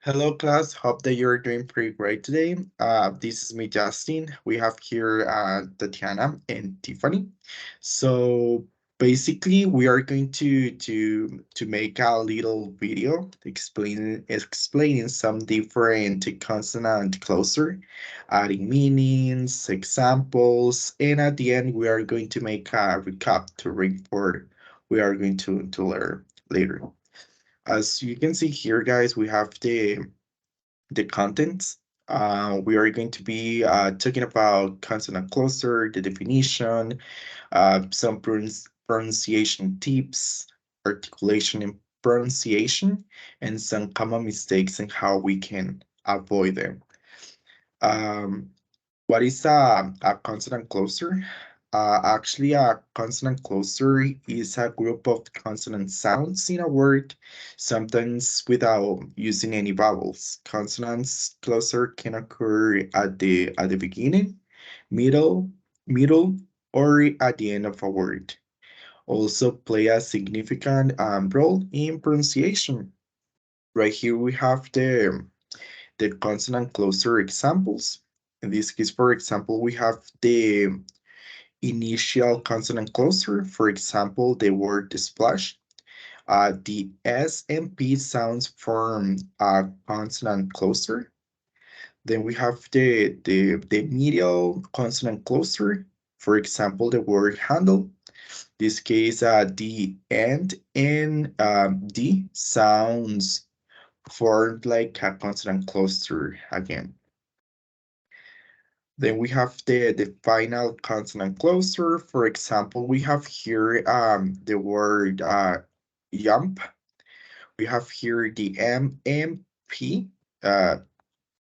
Hello, class. Hope that you're doing pretty great today. This is me, Justin. We have here Tatiana and Tiffany. So basically, we are going to make a little video explaining some different consonant closer, adding meanings, examples, and at the end, we are going to make a recap to read for we are going to learn later. As you can see here, guys, we have the contents. We are going to be talking about consonant cluster, the definition, some pronunciation tips, articulation and pronunciation, and some common mistakes and how we can avoid them. Um, what is a consonant cluster? Actually, a consonant cluster is a group of consonant sounds in a word, sometimes without using any vowels. Consonants cluster can occur at the beginning, middle, middle, or at the end of a word. Also play a significant role in pronunciation. Right here we have the consonant cluster examples. In this case, for example, we have the initial consonant cluster, for example, the word splash. The S and P sounds form a consonant cluster. Then we have the medial consonant cluster, for example, the word handle. This case, the and D sounds formed like a consonant cluster again. Then we have the final consonant cluster. For example, we have here the word yump. We have here the M and P. Uh,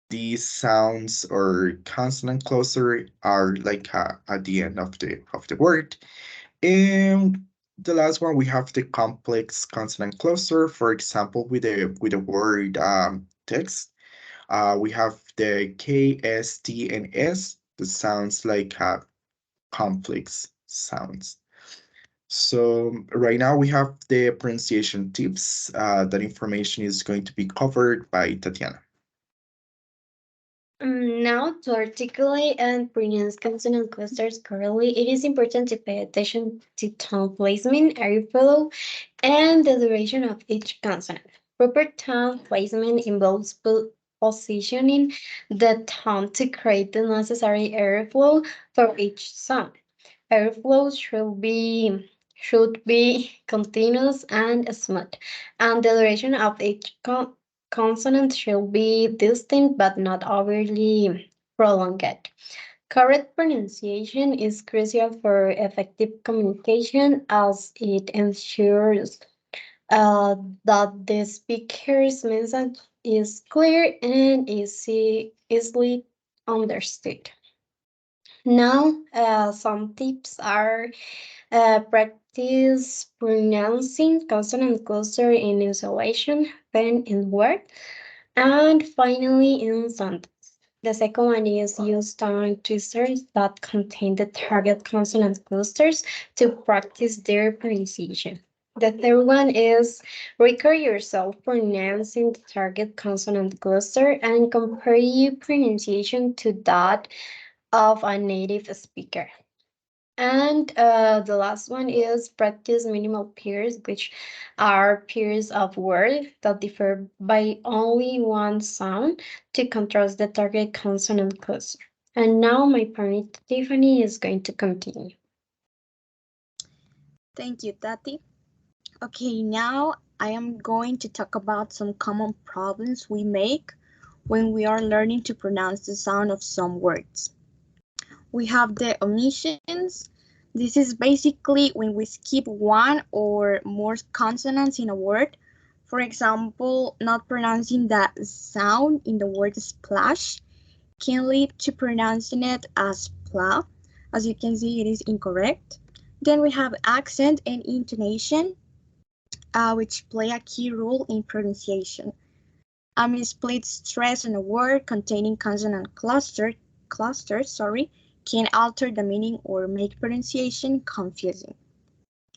these sounds or consonant cluster are like at the end of the word. And the last one we have the complex consonant cluster. For example, with the word text. We have the K, S, T, and S. That sounds like complex sounds. So right now we have the pronunciation tips. That information is going to be covered by Tatiana. Now, to articulate and pronounce consonant clusters correctly, it is important to pay attention to tone placement, airflow, and the duration of each consonant. Proper tone placement involves positioning the tone to create the necessary airflow for each sound. Airflow should be continuous and smooth, and the duration of each consonant should be distinct but not overly prolonged. Correct pronunciation is crucial for effective communication as it ensures that the speaker's message is clear and easily understood. Now, some tips are practice pronouncing consonant cluster in isolation, then in word, and finally in sentence. The second one is use tongue twisters that contain the target consonant clusters to practice their pronunciation. The third one is record yourself pronouncing the target consonant cluster and compare your pronunciation to that of a native speaker. And the last one is practice minimal pairs, which are pairs of words that differ by only one sound to contrast the target consonant cluster. And now my parent Tiffany is going to continue. Thank you, Tati. Okay, now I am going to talk about some common problems we make when we are learning to pronounce the sound of some words. We have the omissions. This is basically when we skip one or more consonants in a word. For example, not pronouncing the sound in the word splash can lead to pronouncing it as pla. As you can see, it is incorrect. Then we have accent and intonation, which play a key role in pronunciation. A misplaced stress on a word containing consonant clusters, can alter the meaning or make pronunciation confusing.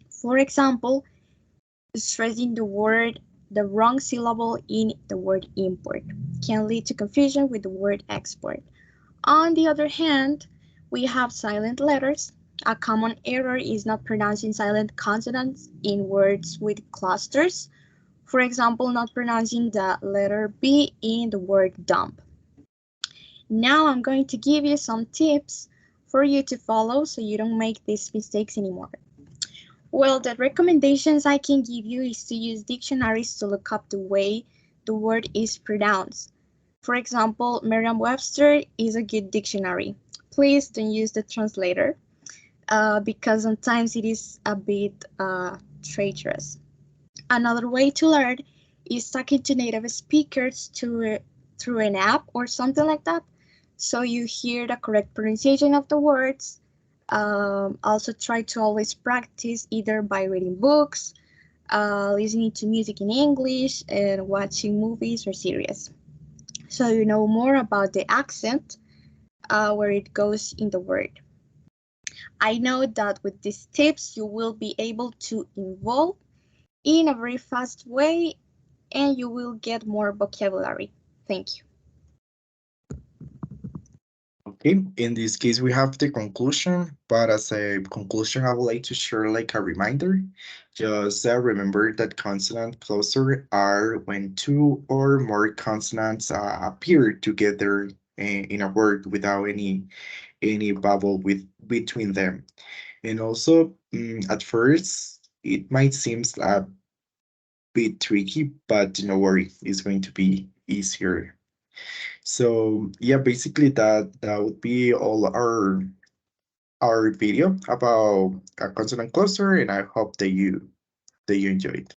For example, stressing the word the wrong syllable in the word import can lead to confusion with the word export. On the other hand, we have silent letters. A common error is not pronouncing silent consonants in words with clusters. For example, not pronouncing the letter B in the word dump. Now I'm going to give you some tips for you to follow so you don't make these mistakes anymore. Well, the recommendations I can give you is to use dictionaries to look up the way the word is pronounced. For example, Merriam-Webster is a good dictionary. Please don't use the translator because sometimes it is a bit traitorous. Another way to learn is talking to native speakers through an app or something like that, so you hear the correct pronunciation of the words. Also try to always practice either by reading books, listening to music in English, and watching movies or series. So you know more about the accent where it goes in the word. I know that with these tips you will be able to involve in a very fast way and you will get more vocabulary. Thank you. Okay, in this case, we have the conclusion, but as a conclusion, I would like to share like a reminder. Just remember that consonant closer are when two or more consonants appear together in a word without any vowel with between them. And also, at first, it might seem a bit tricky, but no worry, it's going to be easier. So yeah, basically that would be all our video about a consonant cluster, and I hope that you enjoyed.